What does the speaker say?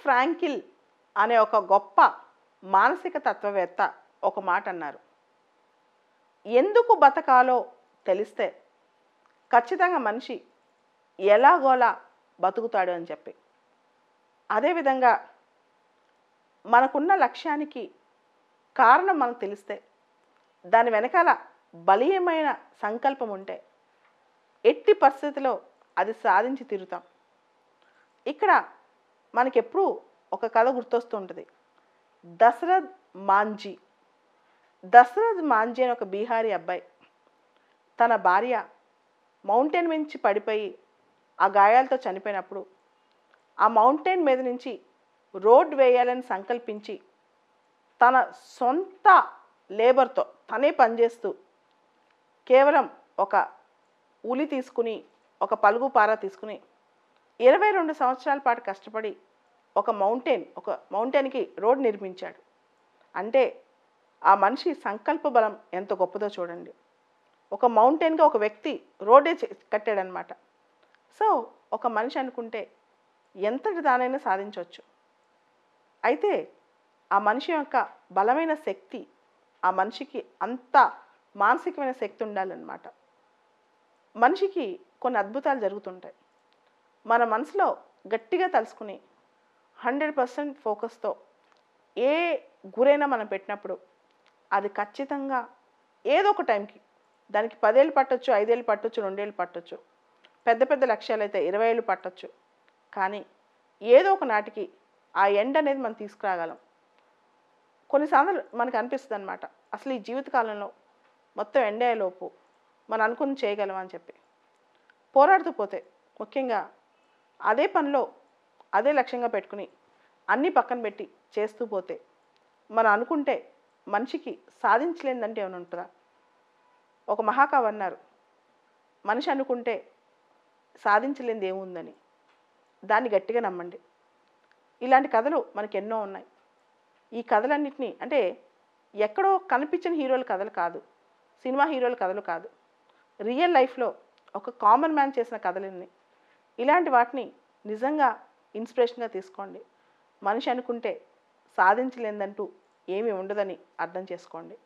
Frankl అనే ఒక గొప్ప మానసిక తత్వవేత్త ఒక మాట అన్నారు. ఎందుకు బతకాలో తెలిస్తే ఖచ్చితంగా మనిషి ఎలాగోలా బతుకుతాడు అని చెప్పి. అదేవిధంగా మనకున్న లక్ష్యానికి కారణం మనకు తెలిస్తే, దాని వెనకాల బలీయమైన సంకల్పం ఉంటే ఎట్టి పరిస్థితిలో అది సాధించి తీరుతాం. ఇక్కడ మనకెప్పుడూ ఒక కథ గుర్తొస్తూ ఉంటుంది. దశరథ్ మాంఝీ. దశరథ్ మాంఝీ అని ఒక బీహారీ అబ్బాయి తన భార్య మౌంటైన్ నుంచి పడిపోయి ఆ గాయాలతో చనిపోయినప్పుడు ఆ మౌంటైన్ మీద నుంచి రోడ్ వేయాలని సంకల్పించి తన సొంత లేబర్తో తనే పనిచేస్తూ కేవలం ఒక ఉలి తీసుకుని, ఒక పలుగు పార తీసుకుని 22 సంవత్సరాల పాటు కష్టపడి ఒక మౌంటైన్కి రోడ్ నిర్మించాడు. అంటే ఆ మనిషి సంకల్ప బలం ఎంత గొప్పదో చూడండి. ఒక మౌంటైన్గా ఒక వ్యక్తి రోడ్డే కట్టాడనమాట. సో ఒక మనిషి అనుకుంటే ఎంతటి దానైనా సాధించవచ్చు. అయితే ఆ మనిషి యొక్క బలమైన శక్తి, ఆ మనిషికి అంత మానసికమైన శక్తి ఉండాలన్నమాట. మనిషికి కొన్ని అద్భుతాలు జరుగుతుంటాయి. మన మనసులో గట్టిగా తలుసుకుని 100% ఫోకస్తో ఏ గురైనా మనం పెట్టినప్పుడు అది ఖచ్చితంగా ఏదో ఒక టైంకి, దానికి 10 ఏళ్ళు పట్టొచ్చు, 5 ఏళ్ళు పట్టొచ్చు, 2 ఏళ్ళు పట్టొచ్చు, పెద్ద పెద్ద లక్ష్యాలు అయితే 20 ఏళ్ళు పట్టొచ్చు. కానీ ఏదో ఒక నాటికి ఆ ఎండ్ అనేది మనం తీసుకురాగలం. కొన్నిసార్లు మనకు అనిపిస్తుంది అనమాట, అసలు ఈ జీవితకాలంలో మొత్తం ఎండ్ అయ్యేలోపు మనం అనుకుని చేయగలం అని చెప్పి. పోరాడుతూ పోతే, ముఖ్యంగా అదే పనిలో అదే లక్ష్యంగా పెట్టుకుని అన్నీ పక్కన పెట్టి చేస్తూ పోతే, మనం అనుకుంటే మనిషికి సాధించలేదంటే ఏమైనా ఉంటుందా? ఒక మహాకవి అన్నారు, మనిషి అనుకుంటే సాధించలేనిది ఏముందని. దాన్ని గట్టిగా నమ్మండి. ఇలాంటి కథలు మనకు ఎన్నో ఉన్నాయి. ఈ కథలన్నింటినీ అంటే ఎక్కడో కనిపించిన హీరోల కథలు కాదు, సినిమా హీరోల కథలు కాదు, రియల్ లైఫ్లో ఒక కామన్ మ్యాన్ చేసిన కథలన్నీ. ఇలాంటి వాటిని నిజంగా ఇన్స్పిరేషన్గా తీసుకోండి. మనిషి అనుకుంటే సాధించలేదంటూ ఏమీ ఉండదని అర్థం చేసుకోండి.